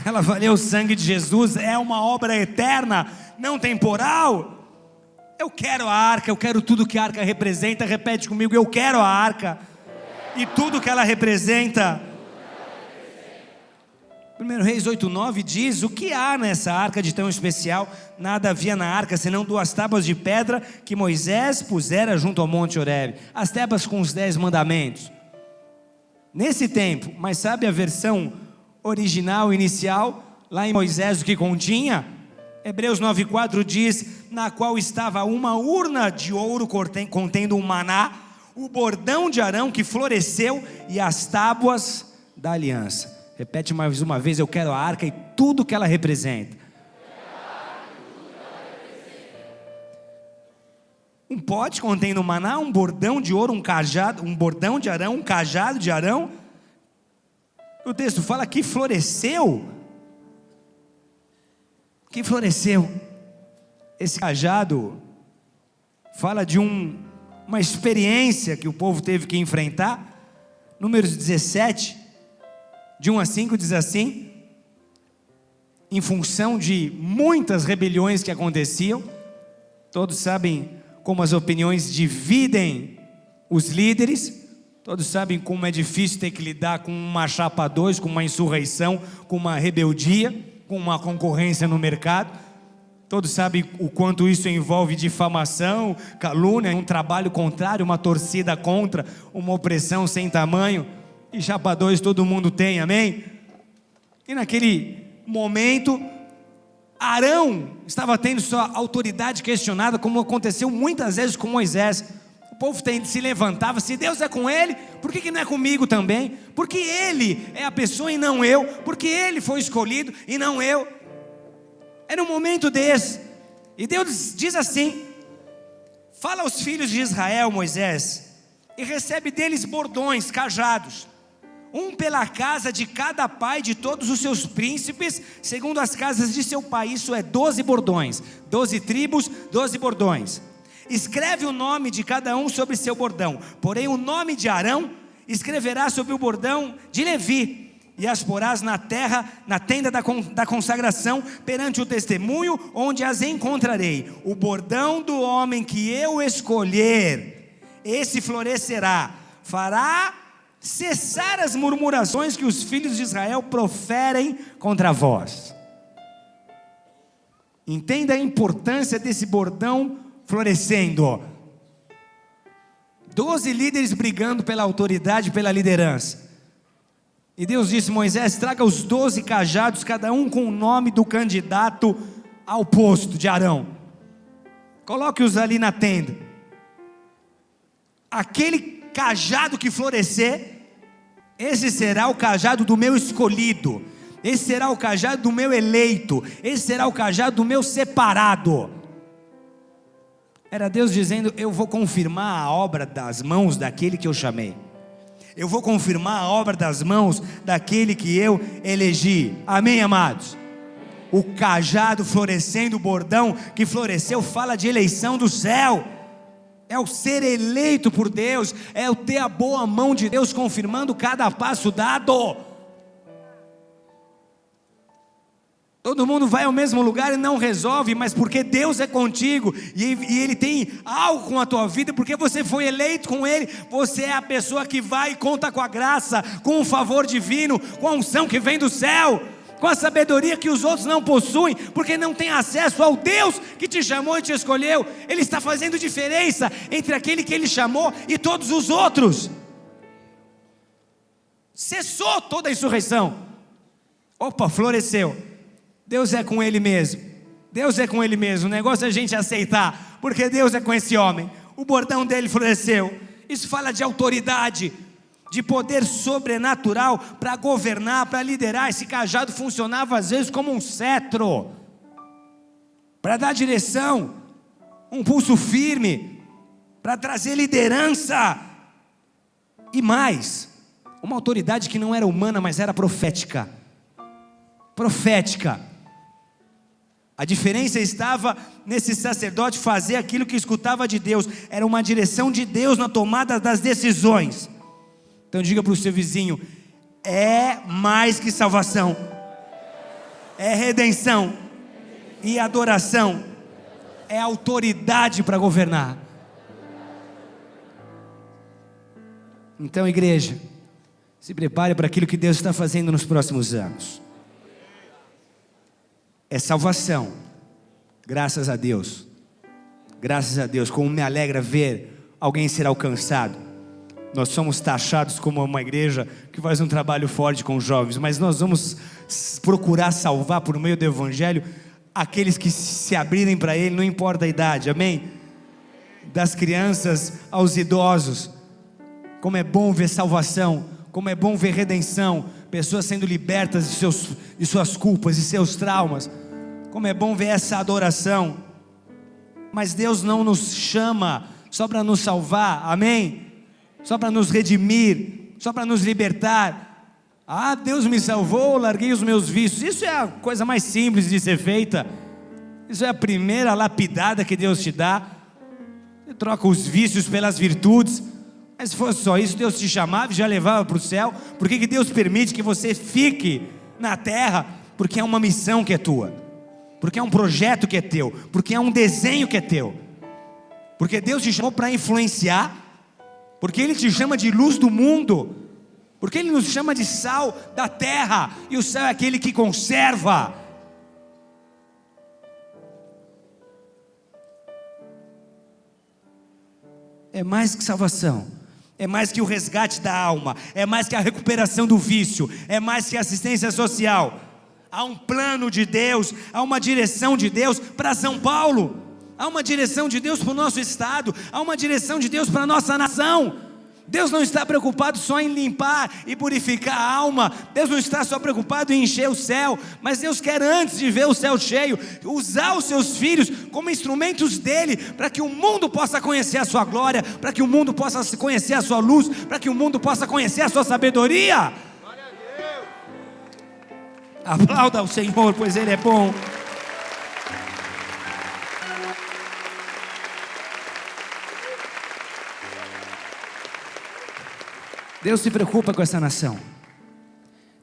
Ela valeu o sangue de Jesus, é uma obra eterna, não temporal. Eu quero a arca, eu quero tudo que a arca representa. Repete comigo: eu quero a arca e tudo que ela representa. 1 Reis 8:9 diz: o que há nessa arca de tão especial? Nada havia na arca, senão 2 tábuas de pedra que Moisés pusera junto ao monte Horebe, as tábuas com os 10 mandamentos. Nesse tempo, mas sabe a versão original, inicial, lá em Moisés, o que continha? Hebreus 9:4 diz: na qual estava uma urna de ouro contendo um maná, o bordão de Arão que floresceu e as tábuas da aliança. Repete mais uma vez: eu quero a arca e tudo que ela representa. Um pote contendo maná, um bordão de ouro, um cajado, um bordão de Arão, um cajado de Arão. O texto fala que floresceu. Que floresceu. Esse cajado fala de uma experiência que o povo teve que enfrentar. Números 17, de 1 a 5 diz assim: em função de muitas rebeliões que aconteciam, todos sabem como as opiniões dividem os líderes, todos sabem como é difícil ter que lidar com uma chapa 2, com uma insurreição, com uma rebeldia, com uma concorrência no mercado. Todos sabem o quanto isso envolve difamação, calúnia, um trabalho contrário, uma torcida contra, uma opressão sem tamanho. E chapa 2 todo mundo tem, amém? E naquele momento, Arão estava tendo sua autoridade questionada, como aconteceu muitas vezes com Moisés. O povo se levantava: se Deus é com ele, por que não é comigo também? Porque ele é a pessoa e não eu, porque ele foi escolhido e não eu. Era um momento desse, e Deus diz assim: fala aos filhos de Israel, Moisés, e recebe deles bordões, cajados, um pela casa de cada pai de todos os seus príncipes, segundo as casas de seu pai. Isso é 12 bordões, 12 tribos, 12 bordões. Escreve o nome de cada um sobre seu bordão, porém o nome de Arão escreverá sobre o bordão de Levi, e as porás na terra, na tenda da consagração, perante o testemunho, onde as encontrarei. O bordão do homem que eu escolher, esse florescerá, fará cessar as murmurações que os filhos de Israel proferem contra vós. Entenda a importância desse bordão florescendo. 12 líderes brigando pela autoridade, pela liderança. E Deus disse: Moisés, traga os 12 cajados, cada um com o nome do candidato ao posto de Arão. Coloque-os ali na tenda. Aquele cajado que florescer, esse será o cajado do meu escolhido, esse será o cajado do meu eleito, esse será o cajado do meu separado. Era Deus dizendo: eu vou confirmar a obra das mãos daquele que eu chamei, eu vou confirmar a obra das mãos daquele que eu elegi. Amém, amados? O cajado florescendo, o bordão que floresceu, fala de eleição do céu. É o ser eleito por Deus, é o ter a boa mão de Deus confirmando cada passo dado. Todo mundo vai ao mesmo lugar e não resolve, mas porque Deus é contigo, e Ele tem algo com a tua vida, porque você foi eleito com Ele, você é a pessoa que vai e conta com a graça, com o favor divino, com a unção que vem do céu, com a sabedoria que os outros não possuem, porque não tem acesso ao Deus que te chamou e te escolheu. Ele está fazendo diferença entre aquele que Ele chamou e todos os outros. Cessou toda a insurreição. Opa, floresceu. Deus é com Ele mesmo. Deus é com Ele mesmo. O negócio é a gente aceitar, porque Deus é com esse homem. O bordão dele floresceu. Isso fala de autoridade, de poder sobrenatural para governar, para liderar. Esse cajado funcionava às vezes como um cetro, para dar direção, um pulso firme, para trazer liderança. E mais, uma autoridade que não era humana, mas era profética. Profética. A diferença estava nesse sacerdote fazer aquilo que escutava de Deus. Era uma direção de Deus na tomada das decisões. Então diga para o seu vizinho: é mais que salvação, é redenção e adoração, é autoridade para governar. Então, igreja, se prepare para aquilo que Deus está fazendo nos próximos anos. é salvação. Graças a Deus. Graças a Deus, como me alegra ver alguém ser alcançado. Nós somos taxados como uma igreja que faz um trabalho forte com os jovens, mas nós vamos procurar salvar por meio do Evangelho aqueles que se abrirem para Ele, não importa a idade, amém? Das crianças aos idosos. Como é bom ver salvação, como é bom ver redenção, pessoas sendo libertas de suas culpas, de seus traumas. Como é bom ver essa adoração. Mas Deus não nos chama só para nos salvar, amém? Só para nos redimir, só para nos libertar. Ah, Deus me salvou, larguei os meus vícios. Isso é a coisa mais simples de ser feita. Isso é a primeira lapidada que Deus te dá. Você troca os vícios pelas virtudes. Mas se fosse só isso, Deus te chamava e já levava para o céu. Por que Deus permite que você fique na terra? Porque é uma missão que é tua, porque é um projeto que é teu, porque é um desenho que é teu, porque Deus te chamou para influenciar, porque Ele te chama de luz do mundo, porque Ele nos chama de sal da terra, e o céu é aquele que conserva. É mais que salvação, é mais que o resgate da alma, é mais que a recuperação do vício, é mais que assistência social. Há um plano de Deus, há uma direção de Deus para São Paulo, há uma direção de Deus para o nosso estado, há uma direção de Deus para a nossa nação. Deus não está preocupado só em limpar e purificar a alma, Deus não está só preocupado em encher o céu, mas Deus quer, antes de ver o céu cheio, usar os seus filhos como instrumentos dele, para que o mundo possa conhecer a sua glória, para que o mundo possa conhecer a sua luz, para que o mundo possa conhecer a sua sabedoria. Aplauda o Senhor, pois Ele é bom. Deus se preocupa com essa nação.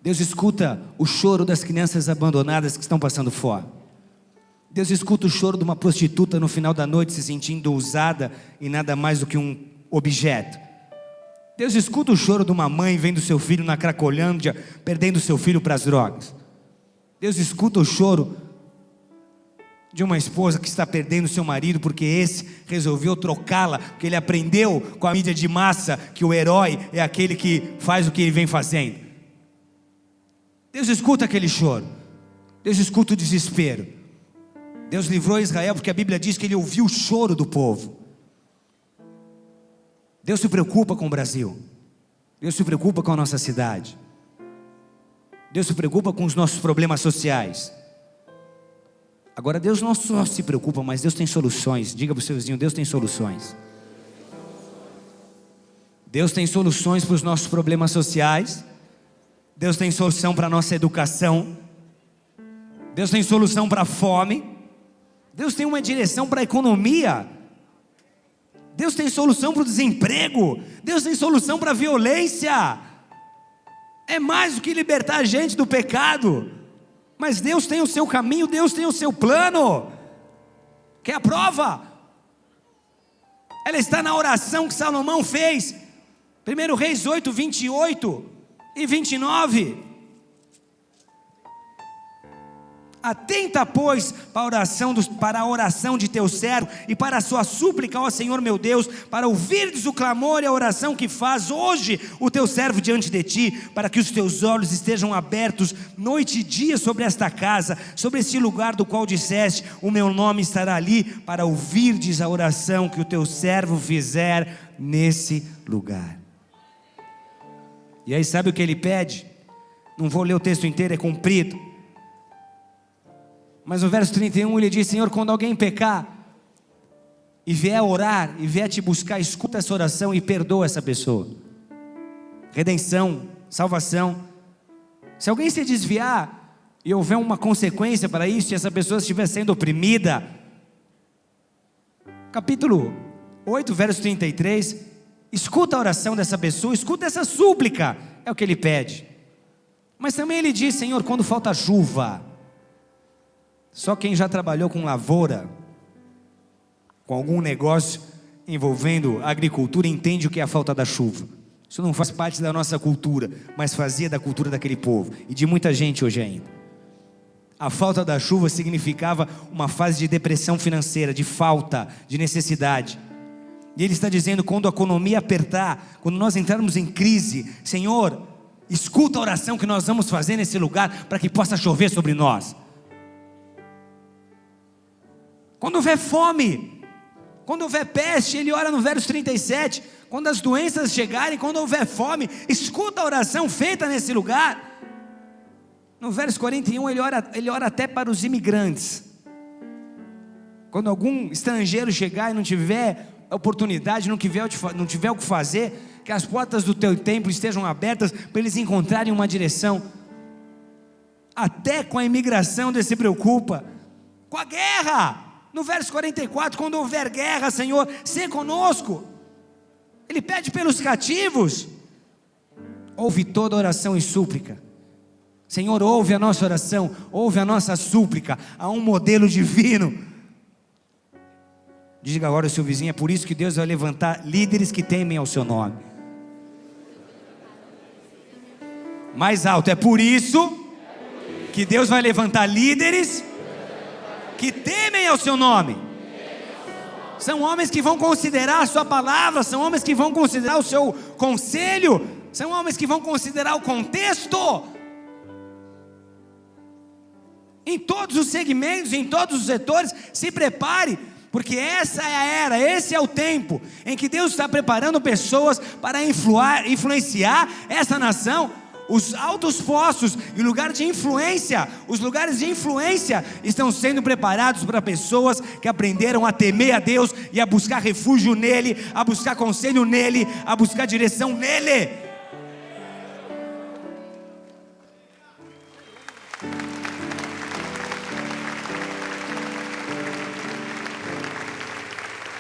Deus escuta o choro das crianças abandonadas que estão passando fome. Deus escuta o choro de uma prostituta no final da noite se sentindo usada e nada mais do que um objeto. Deus escuta o choro de uma mãe vendo seu filho na Cracolândia, perdendo seu filho para as drogas. Deus escuta o choro de uma esposa que está perdendo seu marido porque esse resolveu trocá-la, porque ele aprendeu com a mídia de massa que o herói é aquele que faz o que ele vem fazendo. Deus escuta aquele choro, Deus escuta o desespero. Deus livrou Israel porque a Bíblia diz que Ele ouviu o choro do povo. Deus se preocupa com o Brasil, Deus se preocupa com a nossa cidade, Deus se preocupa com os nossos problemas sociais. Agora Deus não só se preocupa, mas Deus tem soluções. Diga para o seu vizinho: Deus tem soluções. Deus tem soluções para os nossos problemas sociais. Deus tem solução para a nossa educação. Deus tem solução para a fome. Deus tem uma direção para a economia. Deus tem solução para o desemprego. Deus tem solução para a violência. É mais do que libertar a gente do pecado. Mas Deus tem o seu caminho, Deus tem o seu plano. Quer a prova? Ela está na oração que Salomão fez. 1 Reis 8, 28 e 29. Atenta, pois, para a oração de teu servo e para a sua súplica, ó Senhor meu Deus, para ouvirdes o clamor e a oração que faz hoje o teu servo diante de ti, para que os teus olhos estejam abertos noite e dia sobre esta casa, sobre este lugar do qual disseste: o meu nome estará ali, para ouvirdes a oração que o teu servo fizer nesse lugar. E aí sabe o que ele pede? Não vou ler o texto inteiro, é comprido. Mas no verso 31 ele diz: Senhor, quando alguém pecar e vier orar e vier te buscar, escuta essa oração e perdoa essa pessoa. Redenção, salvação. Se alguém se desviar e houver uma consequência para isso, e essa pessoa estiver sendo oprimida, capítulo 8, verso 33, escuta a oração dessa pessoa, escuta essa súplica, é o que ele pede. Mas também ele diz: Senhor, quando falta chuva. Só quem já trabalhou com lavoura, com algum negócio envolvendo agricultura, entende o que é a falta da chuva. Isso não faz parte da nossa cultura, mas fazia da cultura daquele povo e de muita gente hoje ainda. A falta da chuva significava uma fase de depressão financeira, de falta, de necessidade. E ele está dizendo, quando a economia apertar, quando nós entrarmos em crise, Senhor, escuta a oração que nós vamos fazer nesse lugar, para que possa chover sobre nós. Quando houver fome, quando houver peste, ele ora no verso 37, quando as doenças chegarem, quando houver fome, escuta a oração feita nesse lugar. No verso 41 ele ora até para os imigrantes. Quando algum estrangeiro chegar e não tiver oportunidade, não tiver o que fazer, que as portas do teu templo estejam abertas, para eles encontrarem uma direção. Até com a imigração Deus se preocupa. Com a guerra, no verso 44, quando houver guerra, Senhor, sê conosco. Ele pede pelos cativos. Ouve toda oração e súplica. Senhor, ouve a nossa oração, ouve a nossa súplica, há um modelo divino. Diga agora ao seu vizinho, é por isso que Deus vai levantar líderes que temem ao seu nome. Mais alto, é por isso que Deus vai levantar líderes que temem ao seu nome. São homens que vão considerar a sua palavra, são homens que vão considerar o seu conselho, são homens que vão considerar o contexto. Em todos os segmentos, em todos os setores, se prepare, porque essa é a era, esse é o tempo em que Deus está preparando pessoas para influenciar essa nação. Os altos postos e lugares de influência, os lugares de influência estão sendo preparados para pessoas que aprenderam a temer a Deus e a buscar refúgio nele, a buscar conselho nele, a buscar direção nele.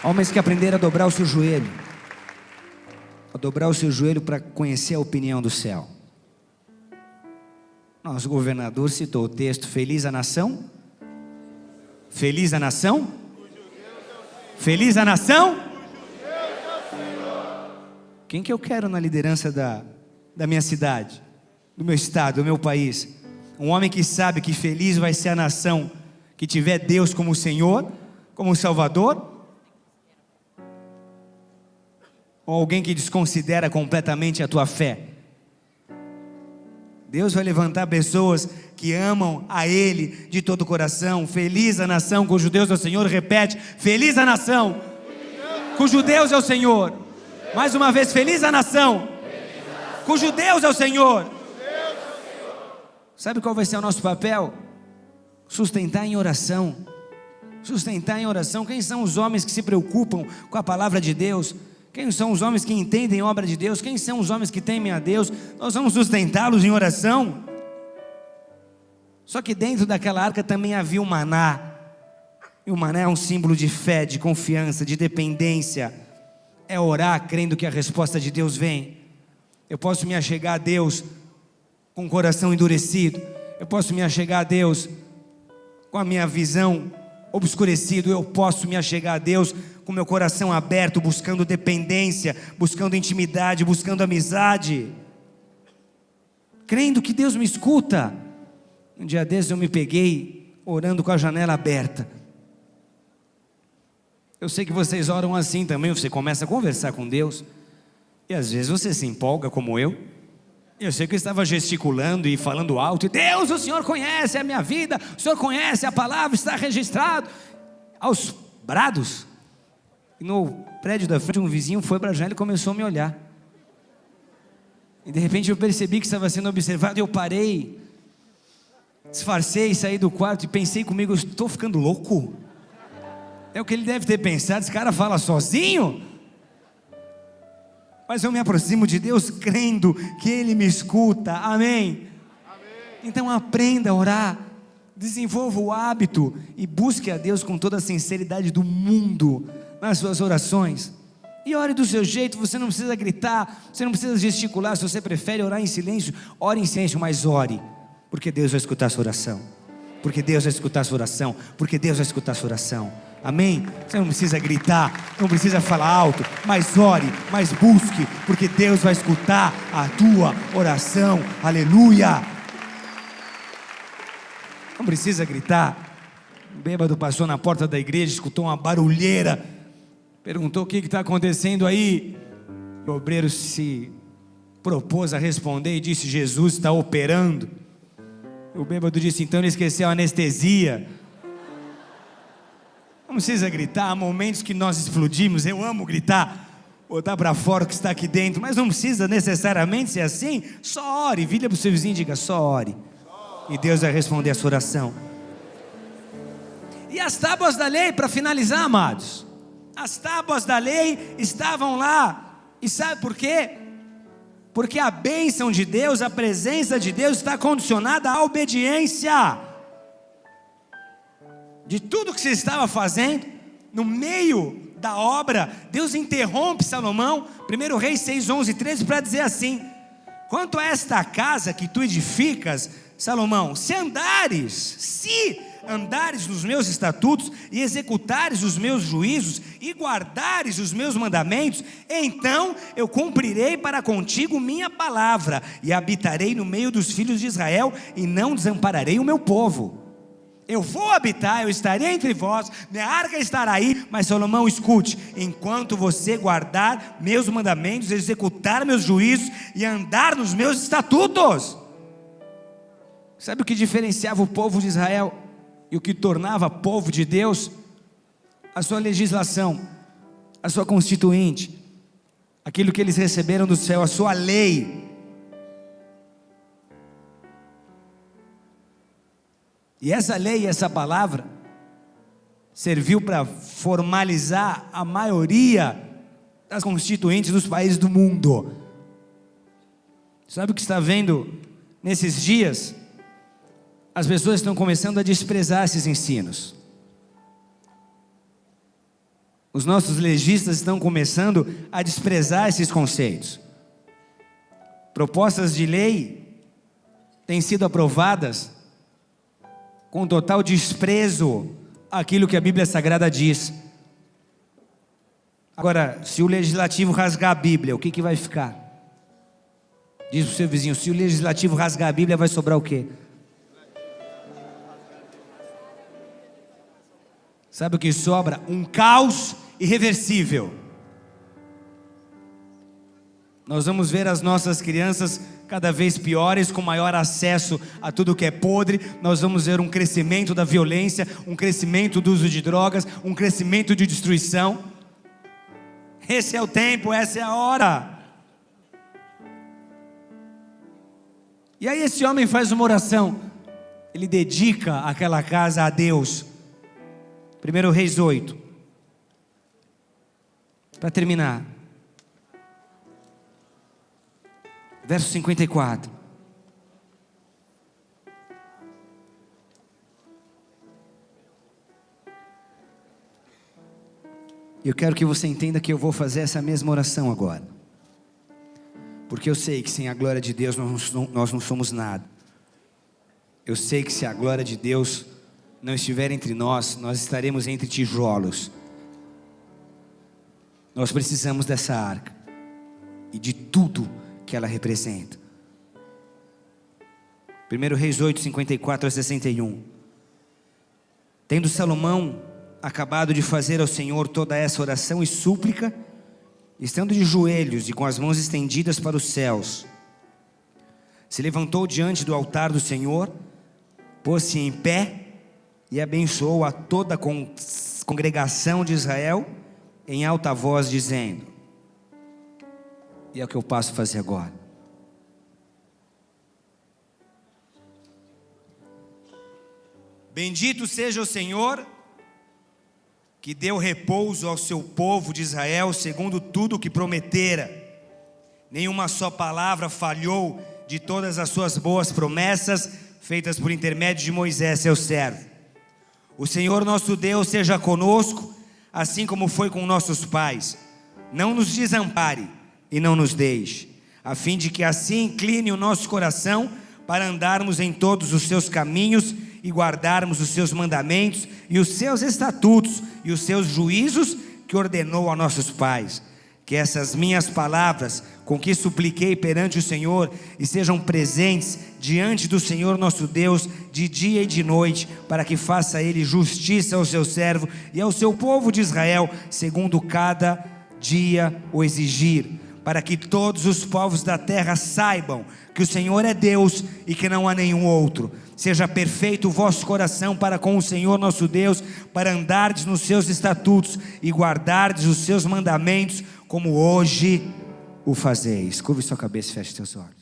Homens que aprenderam a dobrar o seu joelho, para conhecer a opinião do céu. Nosso governador citou o texto, feliz a nação? Feliz a nação? Feliz a nação? Quem que eu quero na liderança da minha cidade, do meu estado, do meu país? Um homem que sabe que feliz vai ser a nação que tiver Deus como Senhor, como Salvador? Ou alguém que desconsidera completamente a tua fé? Deus vai levantar pessoas que amam a Ele de todo o coração. Feliz a nação cujo Deus é o Senhor. Repete, feliz a nação cujo Deus é o Senhor. Mais uma vez, feliz a nação cujo Deus é o Senhor. Sabe qual vai ser o nosso papel? Sustentar em oração. Sustentar em oração. Quem são os homens que se preocupam com a palavra de Deus? Quem são os homens que entendem a obra de Deus? Quem são os homens que temem a Deus? Nós vamos sustentá-los em oração. Só que dentro daquela arca também havia o maná. E o maná é um símbolo de fé, de confiança, de dependência. É orar crendo que a resposta de Deus vem. Eu posso me achegar a Deus com o coração endurecido. Eu posso me achegar a Deus com a minha visão obscurecido. Eu posso me achegar a Deus com meu coração aberto, buscando dependência, buscando intimidade, buscando amizade, crendo que Deus me escuta. Um dia desses eu me peguei orando com a janela aberta. Eu sei que vocês oram assim também. Você começa a conversar com Deus e às vezes você se empolga como eu. Eu sei que eu estava gesticulando e falando alto, e Deus, o Senhor conhece a minha vida, o Senhor conhece a palavra, está registrado, aos brados. E no prédio da frente um vizinho foi para a janela e começou a me olhar, e de repente eu percebi que estava sendo observado, e eu parei, disfarcei, saí do quarto e pensei comigo, eu estou ficando louco? É o que ele deve ter pensado, esse cara fala sozinho? Mas eu me aproximo de Deus crendo que Ele me escuta, amém? Então aprenda a orar, desenvolva o hábito e busque a Deus com toda a sinceridade do mundo nas suas orações. E ore do seu jeito, você não precisa gritar, você não precisa gesticular. Se você prefere orar em silêncio, ore em silêncio, mas ore, porque Deus vai escutar a sua oração. Porque Deus vai escutar a sua oração. Porque Deus vai escutar a sua oração. Amém? Você não precisa gritar, não precisa falar alto, mas ore, mas busque, porque Deus vai escutar a tua oração. Aleluia! Não precisa gritar. O bêbado passou na porta da igreja, escutou uma barulheira, perguntou: o que está acontecendo aí? O obreiro se propôs a responder e disse: Jesus está operando. O bêbado disse: então ele esqueceu a anestesia. Não precisa gritar. Há momentos que nós explodimos. Eu amo gritar, botar para fora o que está aqui dentro, mas não precisa necessariamente ser assim. Só ore, vira para o seu vizinho e diga: só ore, e Deus vai responder a sua oração. E as tábuas da lei, para finalizar, amados, as tábuas da lei estavam lá, e sabe por quê? Porque a bênção de Deus, a presença de Deus está condicionada à obediência. De tudo que você estava fazendo, no meio da obra, Deus interrompe Salomão, 1 Reis 6, 11 e 13, para dizer assim: quanto a esta casa que tu edificas, Salomão, se andares nos meus estatutos e executares os meus juízos e guardares os meus mandamentos, então eu cumprirei para contigo minha palavra e habitarei no meio dos filhos de Israel e não desampararei o meu povo. Eu vou habitar, eu estarei entre vós, minha arca estará aí. Mas Salomão, escute: enquanto você guardar meus mandamentos, executar meus juízos e andar nos meus estatutos. Sabe o que diferenciava o povo de Israel e o que tornava povo de Deus? A sua legislação, a sua constituinte, aquilo que eles receberam do céu, a sua lei. E essa lei, essa palavra, serviu para formalizar a maioria das constituintes dos países do mundo. Sabe o que está vendo nesses dias? As pessoas estão começando a desprezar esses ensinos. Os nossos legistas estão começando a desprezar esses conceitos. Propostas de lei têm sido aprovadas com total desprezo àquilo que a Bíblia Sagrada diz. Agora, se o legislativo rasgar a Bíblia, o que vai ficar? Diz para o seu vizinho: se o legislativo rasgar a Bíblia, vai sobrar o quê? Sabe o que sobra? Um caos irreversível. Nós vamos ver as nossas crianças cada vez piores, com maior acesso a tudo que é podre. Nós vamos ver um crescimento da violência, um crescimento do uso de drogas, um crescimento de destruição. Esse é o tempo, essa é a hora. E aí esse homem faz uma oração. Ele dedica aquela casa a Deus. 1 Reis 8. Para terminar, verso 54. Eu quero que você entenda que eu vou fazer essa mesma oração agora, porque eu sei que sem a glória de Deus nós não somos nada. Eu sei que se a glória de Deus não estiver entre nós, nós estaremos entre tijolos. Nós precisamos dessa arca e de tudo que ela representa. 1 Reis 8, 54 a 61. Tendo Salomão acabado de fazer ao Senhor toda essa oração e súplica, estando de joelhos e com as mãos estendidas para os céus, se levantou diante do altar do Senhor, pôs-se em pé e abençoou a toda a congregação de Israel em alta voz, dizendo, e é o que eu passo a fazer agora: bendito seja o Senhor, que deu repouso ao seu povo de Israel, segundo tudo o que prometera. Nenhuma só palavra falhou de todas as suas boas promessas, feitas por intermédio de Moisés, seu servo. O Senhor nosso Deus seja conosco, assim como foi com nossos pais. Não nos desampare e não nos deixe, a fim de que assim incline o nosso coração para andarmos em todos os seus caminhos e guardarmos os seus mandamentos e os seus estatutos e os seus juízos que ordenou a nossos pais. que essas minhas palavras, com que supliquei perante o Senhor, estejam presentes diante do Senhor nosso Deus, de dia e de noite, para que faça Ele justiça ao seu servo e ao seu povo de Israel, segundo cada dia o exigir, para que todos os povos da terra saibam que o Senhor é Deus e que não há nenhum outro. Seja perfeito o vosso coração para com o Senhor nosso Deus, para andardes nos seus estatutos e guardardes os seus mandamentos, como hoje o fazeis. Curve sua cabeça e feche seus olhos.